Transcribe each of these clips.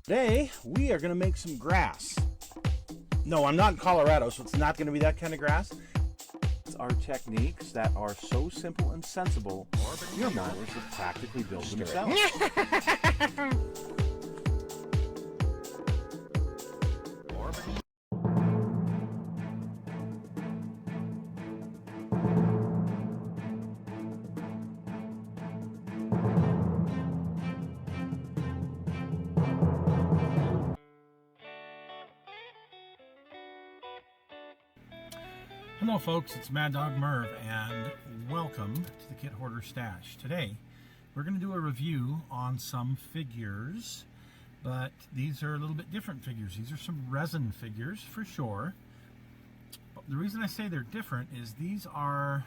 Today, we are going to make some grass. No, I'm not in Colorado, so it's not going to be that kind of grass. It's our techniques that are so simple and sensible, your modelers have practically built themselves. Hello folks, it's Mad Dog Merv and welcome to the Kit Hoarder Stash. Today we're going to do a review on some figures, but these are a little bit different figures. These are some resin figures for sure. But the reason I say they're different is these are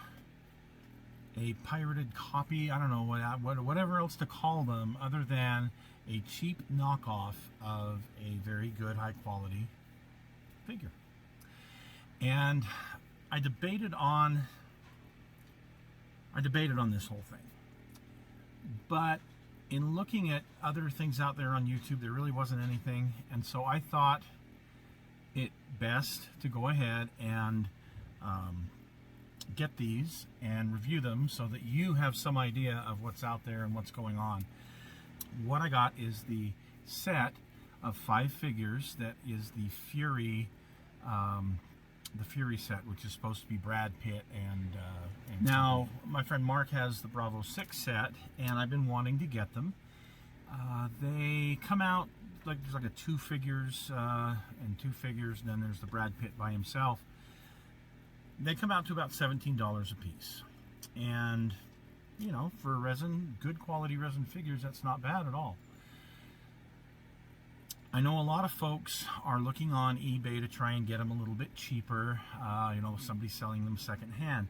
a pirated copy, I don't know whatever else to call them other than a cheap knockoff of a very good high quality figure. And I debated on this whole thing, but in looking at other things out there on YouTube, there really wasn't anything, and so I thought it best to go ahead and get these and review them so that you have some idea of what's out there and what's going on. What I got is the set of 5 figures that is the Fury set, which is supposed to be Brad Pitt and now my friend Mark has the Bravo 6 set, and I've been wanting to get them. They come out like there's like a 2 figures and 2 figures, and then there's the Brad Pitt by himself. They come out to about $17 a piece, and you know, for resin, good quality resin figures, that's not bad at all. I know a lot of folks are looking on eBay to try and get them a little bit cheaper. You know, somebody's selling them secondhand.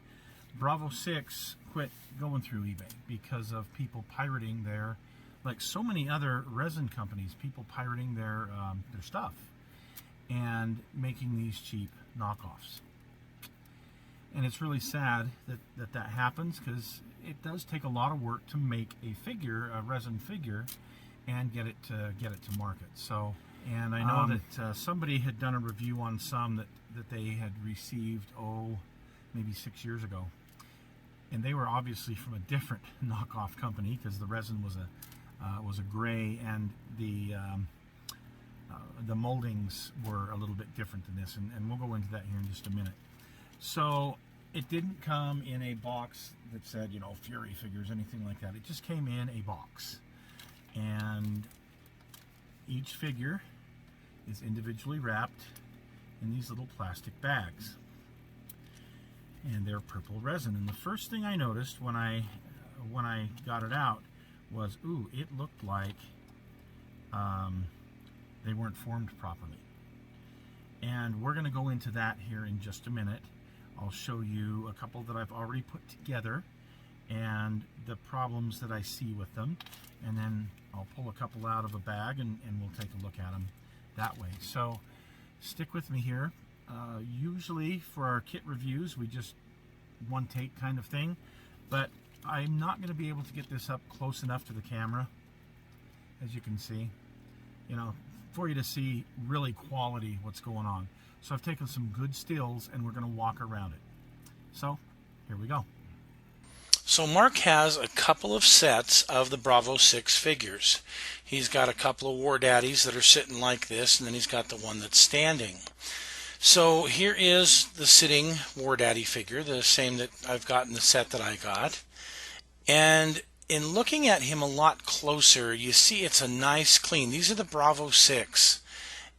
Bravo 6 quit going through eBay because of people pirating their, like so many other resin companies, people pirating their stuff and making these cheap knockoffs. And it's really sad that happens, because it does take a lot of work to make a figure, a resin figure, and get it to market. So, and I know that somebody had done a review on some that they had received, maybe 6 years ago, and they were obviously from a different knockoff company, because the resin was a gray, and the moldings were a little bit different than this, and we'll go into that here in just a minute. So it didn't come in a box that said, you know, Fury figures, anything like that. It just came in a box. And each figure is individually wrapped in these little plastic bags, and they're purple resin. And the first thing I noticed when I got it out was, ooh, it looked like they weren't formed properly. And we're going to go into that here in just a minute. I'll show you a couple that I've already put together and the problems that I see with them, and then I'll pull a couple out of a bag and we'll take a look at them that way. So stick with me here. Usually for our kit reviews, we just one take kind of thing, but I'm not going to be able to get this up close enough to the camera, as you can see, you know, for you to see really quality what's going on. So I've taken some good stills and we're going to walk around it. So here we go. So Mark has a couple of sets of the Bravo 6 figures. He's got a couple of War Daddies that are sitting like this, and then he's got the one that's standing. So here is the sitting War Daddy figure, the same that I've got in the set that I got. And in looking at him a lot closer, you see it's a nice clean. These are the Bravo 6.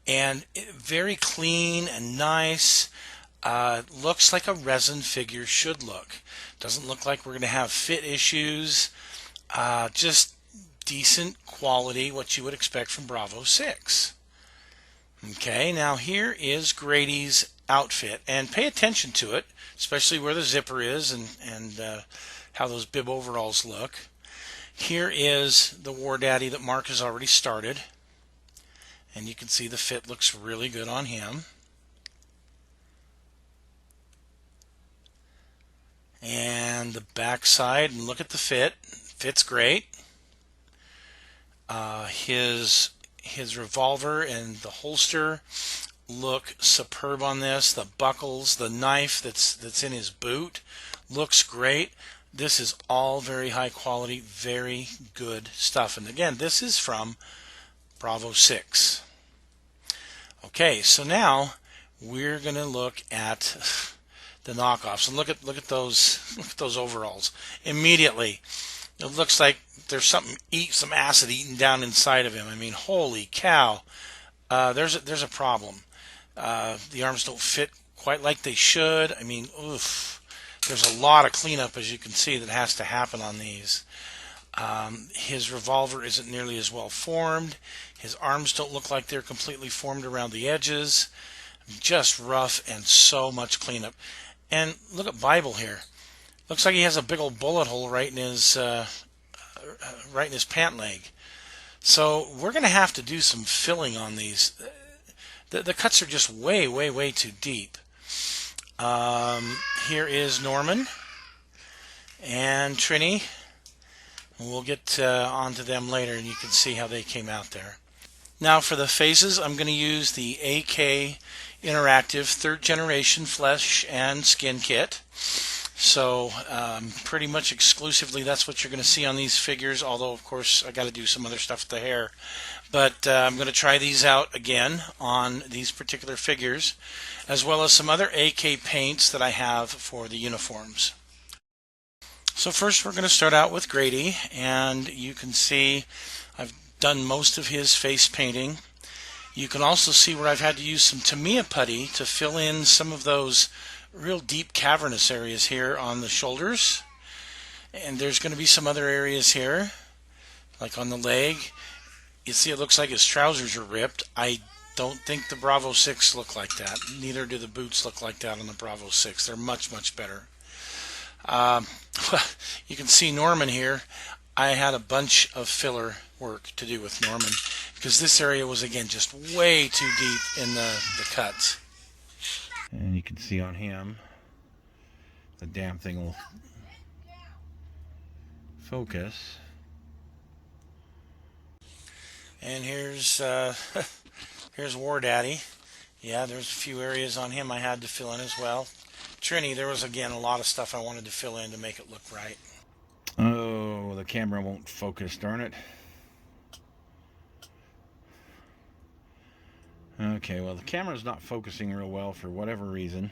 And very clean and nice. Looks like a resin figure should look. Doesn't look like we're going to have fit issues. Just decent quality, what you would expect from Bravo 6. Okay, now here is Grady's outfit, and pay attention to it, especially where the zipper is and how those bib overalls look. Here is the War Daddy that Mark has already started, and you can see the fit looks really good on him. And the back side, and look at the fit. Fits great. His his revolver and the holster look superb on this. The buckles, the knife that's in his boot looks great. This is all very high quality, very good stuff. And again, this is from Bravo 6. Okay, so now we're going to look at the knockoffs and look at those overalls. Immediately, it looks like there's some acid eaten down inside of him. I mean, holy cow! There's a problem. The arms don't fit quite like they should. I mean, oof. There's a lot of cleanup, as you can see, that has to happen on these. His revolver isn't nearly as well formed. His arms don't look like they're completely formed around the edges. Just rough and so much cleanup. And look at Bible here. Looks like he has a big old bullet hole right in his pant leg. So we're going to have to do some filling on these. The cuts are just way, way, way too deep. Here is Norman and Trini. We'll get onto them later, and you can see how they came out there. Now for the faces, I'm going to use the AK Interactive 3rd Generation Flesh and Skin Kit. So pretty much exclusively that's what you're going to see on these figures, although of course I got to do some other stuff with the hair. But I'm going to try these out again on these particular figures, as well as some other AK paints that I have for the uniforms. So first we're going to start out with Grady, and you can see I've done most of his face painting. You can also see where I've had to use some Tamiya putty to fill in some of those real deep cavernous areas here on the shoulders. And there's going to be some other areas here, like on the leg. You see it looks like his trousers are ripped. I don't think the Bravo 6 look like that. Neither do the boots look like that on the Bravo 6. They're much, much better. You can see Norman here. I had a bunch of filler work to do with Norman because this area was, again, just way too deep in the cuts. And you can see on him, the damn thing will focus. And here's here's War Daddy. Yeah, there's a few areas on him I had to fill in as well. Trini, there was again a lot of stuff I wanted to fill in to make it look right. Oh, the camera won't focus, darn it. Okay, well the camera's not focusing real well for whatever reason.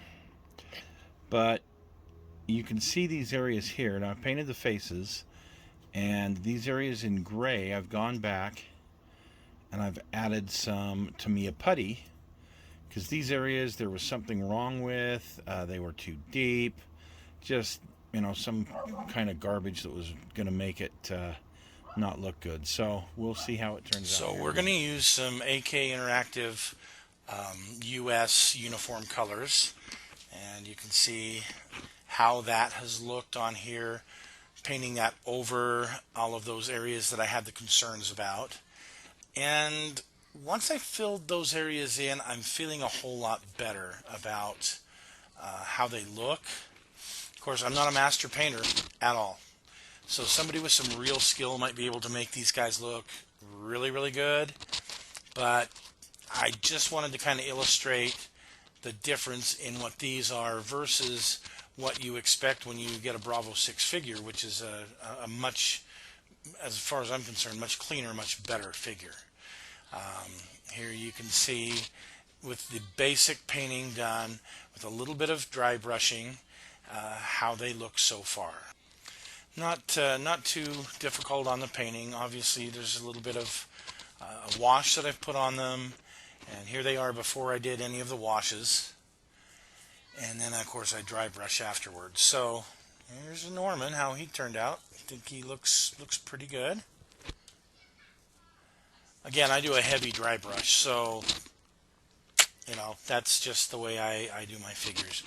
But you can see these areas here. Now I've painted the faces, and these areas in gray I've gone back and I've added some Tamiya putty, because these areas there was something wrong with. They were too deep. Just, you know, some kind of garbage that was going to make it not look good. So we'll see how it turns out. So we're going to use some AK Interactive US uniform colors, and you can see how that has looked on here, painting that over all of those areas that I had the concerns about. And once I filled those areas in, I'm feeling a whole lot better about how they look. Of course, I'm not a master painter at all. So somebody with some real skill might be able to make these guys look really, really good. But I just wanted to kind of illustrate the difference in what these are versus what you expect when you get a Bravo 6 figure, which is a much, as far as I'm concerned, much cleaner, much better figure. Here you can see with the basic painting done with a little bit of dry brushing how they look so far. Not too difficult on the painting. Obviously there's a little bit of a wash that I've put on them, and here they are before I did any of the washes, and then of course I dry brush afterwards. So here's Norman, how he turned out. I think he looks pretty good. Again, I do a heavy dry brush, so you know that's just the way I do my figures.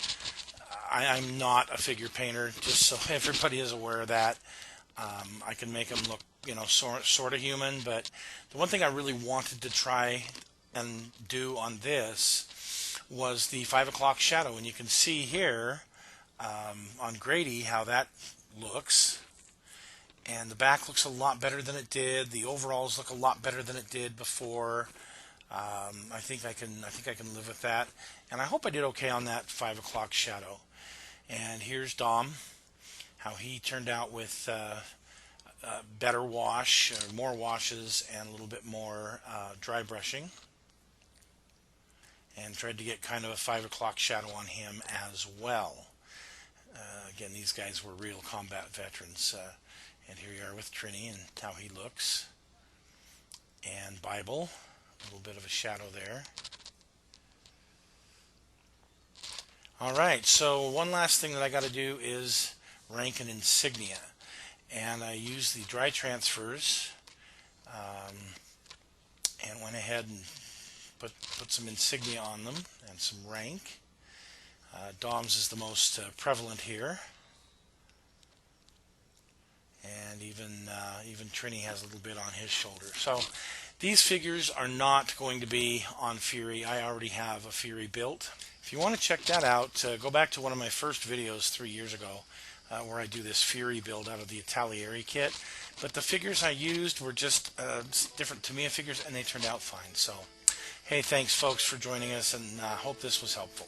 I'm not a figure painter, just so everybody is aware of that. I can make them look, you know, sort of human, but the one thing I really wanted to try and do on this was the 5 o'clock shadow, and you can see here on Grady how that looks. And the back looks a lot better than it did. The overalls look a lot better than it did before. I think I can live with that. And I hope I did okay on that 5 o'clock shadow. And here's Dom, how he turned out with better wash, or more washes, and a little bit more dry brushing. And tried to get kind of a 5 o'clock shadow on him as well. Again, these guys were real combat veterans. And here you are with Trini and how he looks. And Bible, a little bit of a shadow there. Alright, so one last thing that I got to do is rank an insignia. And I used the dry transfers and went ahead and put some insignia on them and some rank. Dom's is the most prevalent here. And even Trini has a little bit on his shoulder. So these figures are not going to be on Fury. I already have a Fury built. If you want to check that out, go back to one of my first videos 3 years ago where I do this Fury build out of the Italieri kit. But the figures I used were just different Tamiya figures, and they turned out fine. So, hey, thanks folks for joining us, and hope this was helpful.